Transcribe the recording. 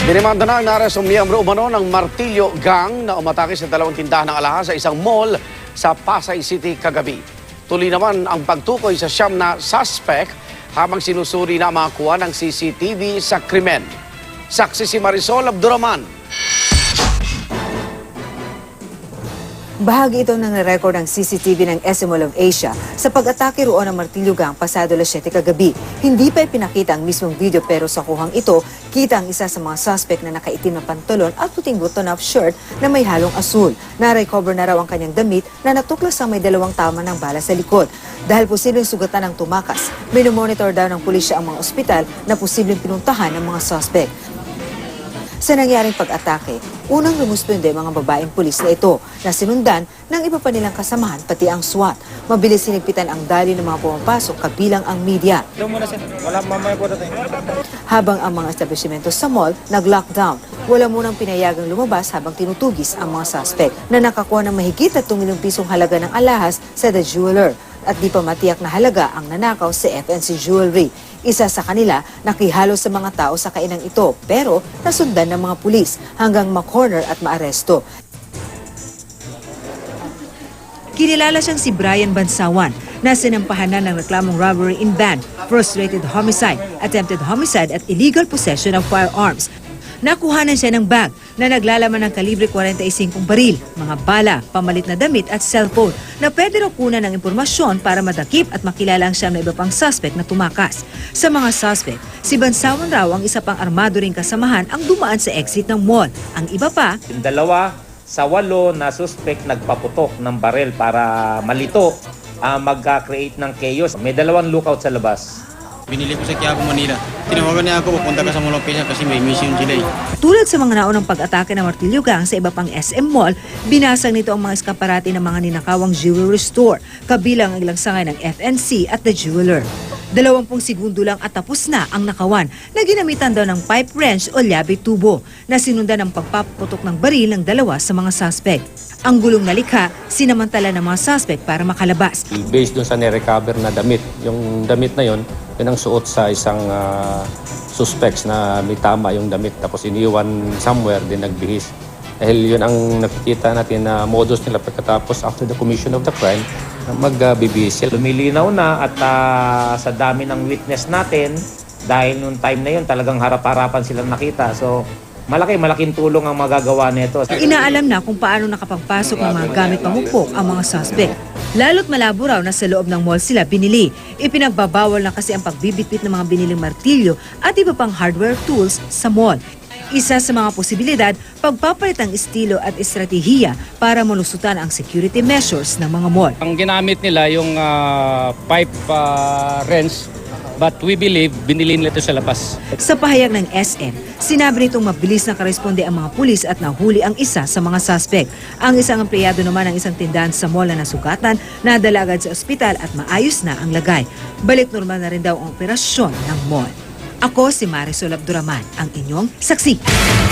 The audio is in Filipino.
Dinimanda na ang naarestong miyembro umano ng Martilyo Gang na umatake sa dalawang tindahan ng alahas sa isang mall sa Pasay City kagabi. Tuloy naman ang pagtukoy sa siyam na suspect habang sinusuri na mga kuha ng CCTV sa krimen. Saksi si Marisol Abduraman. Bahagi ito ng record ng CCTV ng SM Mall of Asia sa pag-atake roon ng Martilyo Gang pasado alas 7 kagabi. Hindi pa ipinakita ang mismong video pero sa kuhang ito, kita ang isa sa mga suspect na nakaitim na pantalon at puting button-up shirt na may halong asul. Na-recover na raw ang kanyang damit na natuklas ang may dalawang tama ng bala sa likod. Dahil posibleng sugatan ng tumakas, minomonitor daw ng pulisya ang mga ospital na posibleng pinuntahan ng mga suspect. Sa nangyaring pag-atake, unang lumuspondi ang mga babaeng pulis na ito na sinundan ng iba pa nilang kasamahan pati ang SWAT. Mabilis sinigpitan ang dali ng mga pumapasok kabilang ang media. Habang ang mga establishmento sa mall nag-lockdown, wala munang pinayagang lumabas habang tinutugis ang mga suspect na nakakuha ng mahigit at 2 milyong pisong halaga ng alahas sa The Jeweler. At di pa matiyak na halaga ang nanakaw sa FNC Jewelry. Isa sa kanila nakihalo sa mga tao sa kainang ito pero nasundan ng mga pulis hanggang ma-corner at maaresto. Kinilala siyang si Brian Bansawan na sinampahan na ng reklamong robbery in van, frustrated homicide, attempted homicide at illegal possession of firearms. Nakuhanan siya ng bag na naglalaman ng kalibre 45 baril, mga bala, pamalit na damit at cellphone na pwede raw kunan ng impormasyon para madakip at makilala ang siyam na iba pang suspect na tumakas. Sa mga suspect, si Bansawan raw ang isa pang armado ring kasamahan ang dumaan sa exit ng mall. Ang iba pa, 2 sa 8 na suspect nagpaputok ng baril para malito, mag-create ng chaos. May 2 lookout sa labas. Binili ko sa Quiapo, Manila. Tinawagan niya ako, pupunta ka sa Mall of Asia kasi may mission sila eh. tulad sa mga naunang pag-atake ng Martilyo Gang sa iba pang SM Mall, binasag nito ang mga eskaparate ng mga ninakawang jewelry store, kabilang ang ilang sangay ng FNC at The Jeweler. 20 segundo lang at tapos na ang nakawan na ginamitan daw ng pipe wrench o llabe tubo na sinundan ng pagpaputok ng baril ng 2 sa mga suspect. Ang gulong na likha, sinamantala ng mga suspect para makalabas. Based doon sa nirecover na damit, yung damit na yon, yun ang suot sa isang suspects na may tama yung damit tapos iniwan somewhere din nagbihis. Dahil yun ang nakikita natin na modus nila pagkatapos after the commission of the crime magbibihis sila. Lumilinaw na at sa dami ng witness natin, dahil nung time na yun talagang harap-harapan silang nakita. So malaking tulong ang magagawa nito. Inaalam na kung paano nakapagpasok ng mga gamit pamupok ang mga suspect. Lalo't malabo raw na sa loob ng mall sila binili. Ipinagbabawal na kasi ang pagbibitbit ng mga biniling martilyo at iba pang hardware tools sa mall. Isa sa mga posibilidad, pagpapalit ang estilo at estratehiya para malusutan ang security measures ng mga mall. Ang ginamit nila yung pipe wrench, but we believe binili nila ito sa labas. Sa pahayag ng SM, sinabi nitong mabilis na karesponde ang mga pulis at nahuli ang isa sa mga suspect. Ang isang empleyado naman ng isang tindahan sa mall na nasugatan, nadala agad sa ospital at maayos na ang lagay. Balik normal na rin daw ang operasyon ng mall. Ako si Marisol Abduraman, ang inyong saksi.